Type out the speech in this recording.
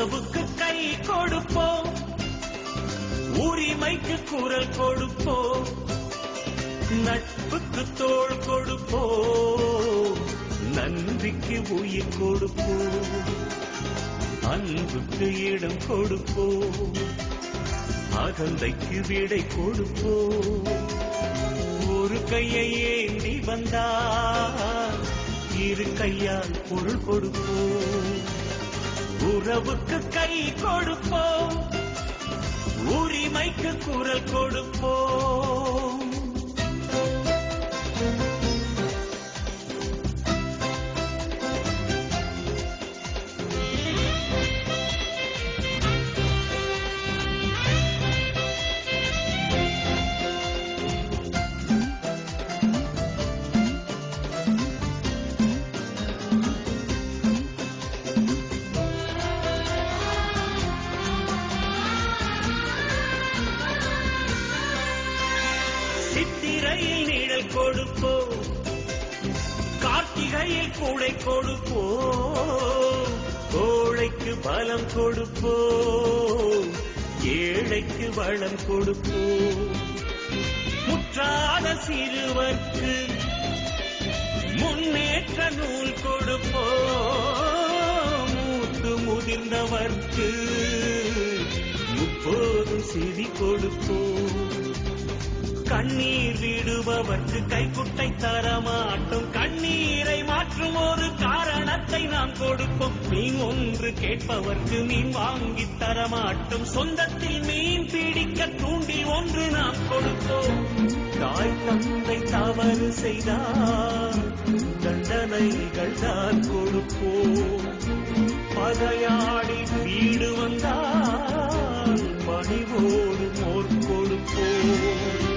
உறவுக்கு கை கொடுப்போம், உரிமைக்கு குரல் கொடுப்போம், நட்புக்கு தோள் கொடுப்போம், நன்றிக்கு உயிர் கொடுப்போம், அன்புக்கு இடம் கொடுப்போம், அகந்தைக்கு விடை கொடுப்போம். ஒரு கையை ஏந்தி வந்தால் இரு கையால் பொருள் கொடுப்போம். உறவுக்கு கை கொடுப்போம், உரிமைக்கு குரல் கொடுப்போம். சித்திரையில் நிழல் கொடுப்போம், கார்த்திகையில் கூடை கொடுப்போம், கோழைக்கு பலம் கொடுப்போம், ஏழைக்கு வளம் கொடுப்போம், முற்றாத சிறுவர்க்கு முன்னேற்ற நூல் கொடுப்போம், மூத்து முதிர்ந்தவர்க்கு முப்போதும் செவி கொடுப்போம். கண்ணீர் விடுபவர்க்கு கைக்குட்டை தரமாட்டோம், கண்ணீரை மாற்றும் ஒரு காரணத்தை நாம் கொடுப்போம். மீன் ஒன்று கேட்பவர்க்கு மீன் வாங்கி தரமாட்டோம், சொந்தத்தில் மீன் பிடிக்க தூண்டில் ஒன்று நாம் கொடுப்போம். தாய் தந்தை தவறு செய்தால் தண்டனைகள் தான் கொடுப்போம், பகையாடி வீடு வந்தால் பணிவோடு மோர் கொடுப்போம்.